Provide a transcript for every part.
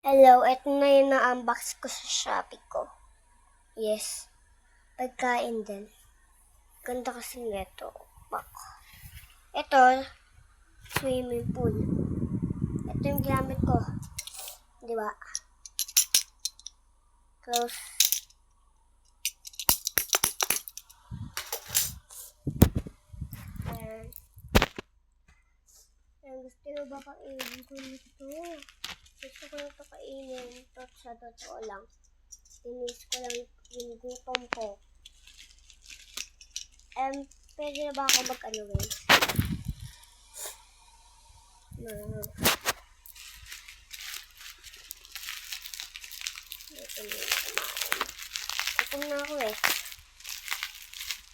Hello, eto na yung na-unbox ko sa Shopee ko. Yes, pagkain din. Ganda kasi neto. Bak. Ito, swimming pool. Ito yung ginamit ko. Diba? Close. Ayan. Gusto nyo ba kainin ko nito? Gusto ko na ito kainin. Ito sa totoo lang. Tinis ko lang yung gutom ko. Pwede na ba ako mag-ano guys? Gutom na ako eh.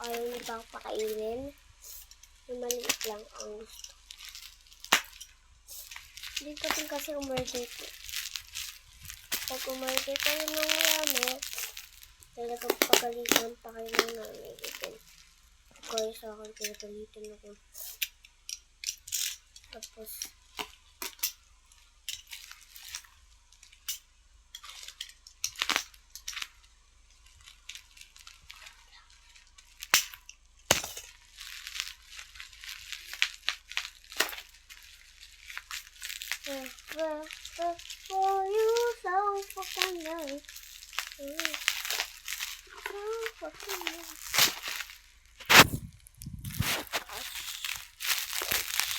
Ayaw niyo ba ako pakainin? Yung maliit lang ang gusto. Hindi ko din kasi umorder ko. Pag umorder kayo ng marami, talagang pagalitan pa kayo ng nanay. Kaya sa akin, pinagalitan ako. Tapos, for you, so fucking nice. So fucking nice.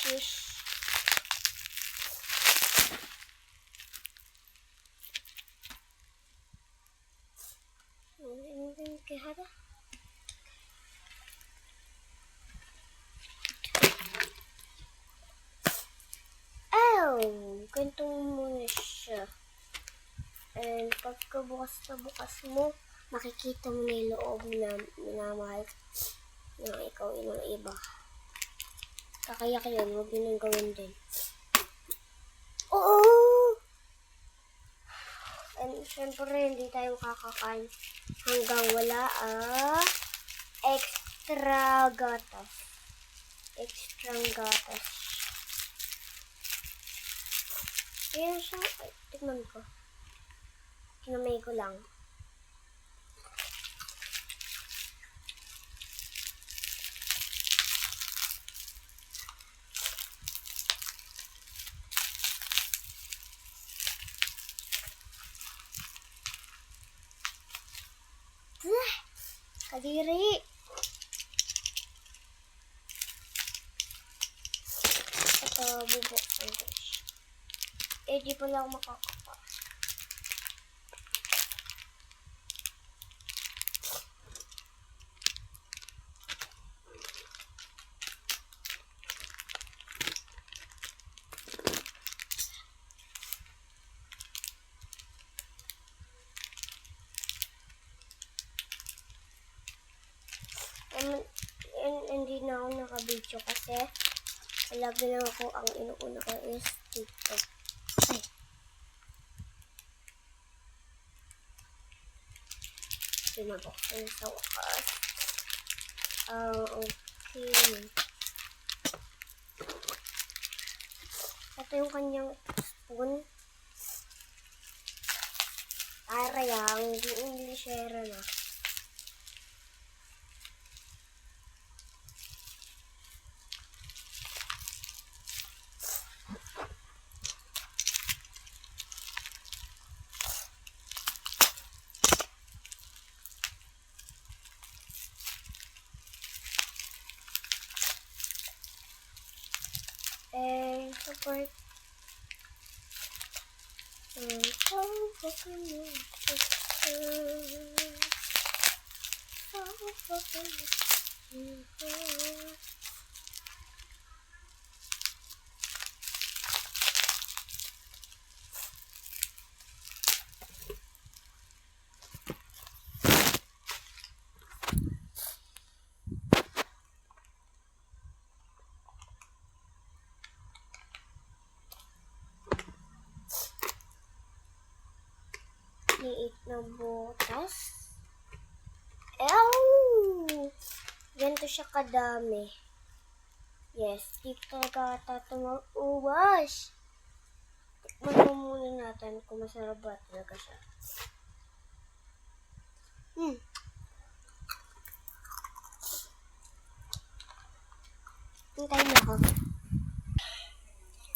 Shish. Kaya ganito muna siya. And pagkabukas na bukas mo, makikita mo na yung loob na minamahal na ikaw ng iba. Kakayak yun, huwag yun ang gawin din. Oo! And syempre, hindi tayo kakakain hanggang wala extra gatas. Extra gatas. Ayan siya. Ay, tignan ko. Kinamay ko lang. Kadiri! Ito, bubuksan ko siya. Di pala ako makakapa. Hindi na ako nakabidyo kasi lagi na ako ang inuuna ko is TikTok. Ay. Pinabuksan sa wakas. Okay. Ito yung kanyang spoon. Arayang, hindi share na. Support. Liit na butas. Ganito siya kadami. Yes, di talaga ata ito mag-uwas. Tikman mo muna natin kung masarap ba talaga siya. Hintayin mo ako.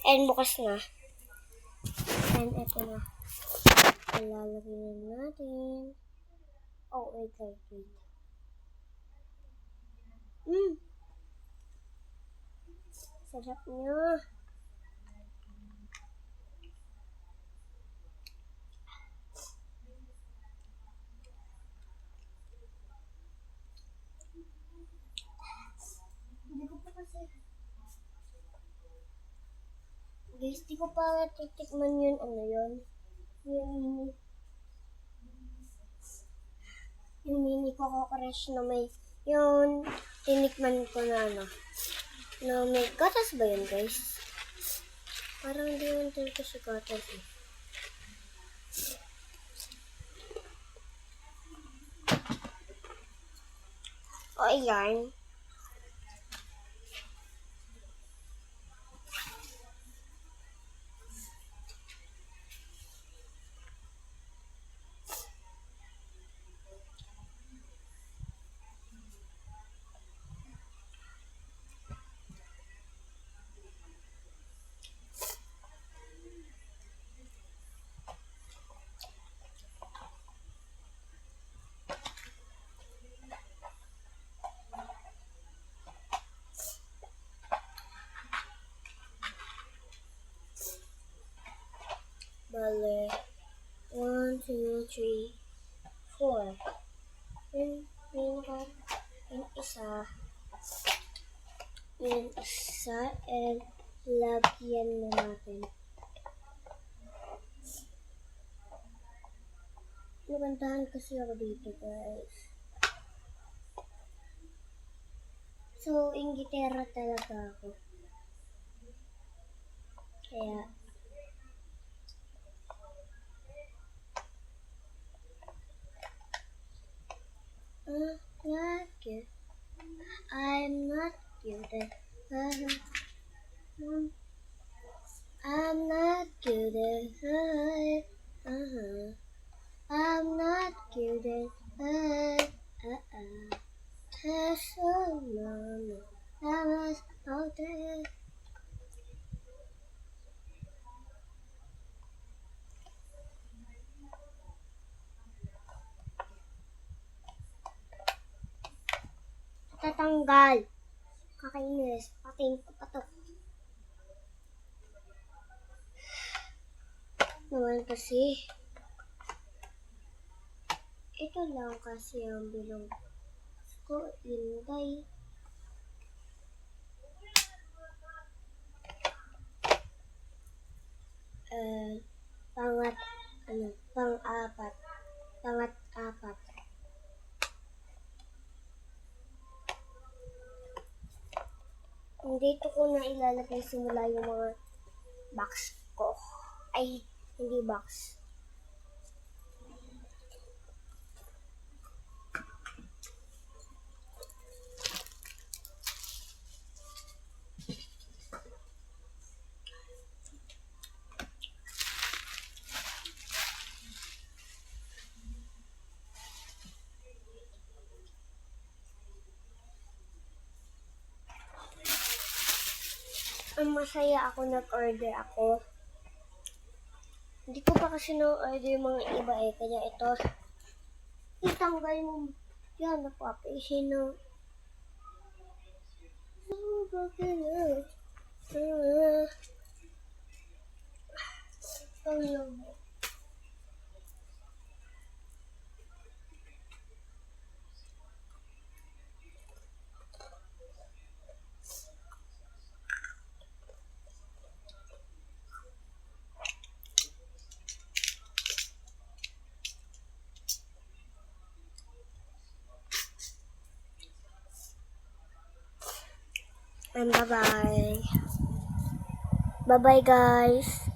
And bukas na. And ito na. Ilalagay na natin. Oh, wait. Sarap niya. Guys, di ko pa titikman yun. Ano yun? Yung mini Coco Crush na may, yung tinikman ko na ano. Na may gatas ba yun, guys? Parang di yun talaga sa gatas eh. O, ayan. Bale, 1, 2, 3, 4. Yung isa, and lagyan na natin. Nagandahan kasi ako dito, guys. So, inggitera talaga ako. Kaya, not good. I'm not good. I'm not good. I'm not good. Tatanggal. Kakainis. Pating patok. Naman kasi. Ito lang kasi ang bilog ko. Inday. Pang-apat. Pangat-apat. Dito ko na ilalagay simula yung mga box ko. Ay, hindi box. Ang masaya ako, nag-order ako. Hindi ko pa kasi na-order yung mga iba eh. Kaya ito, itanggal mo. Yan, napapaisip na. Bakit na? And bye-bye. Bye-bye, guys.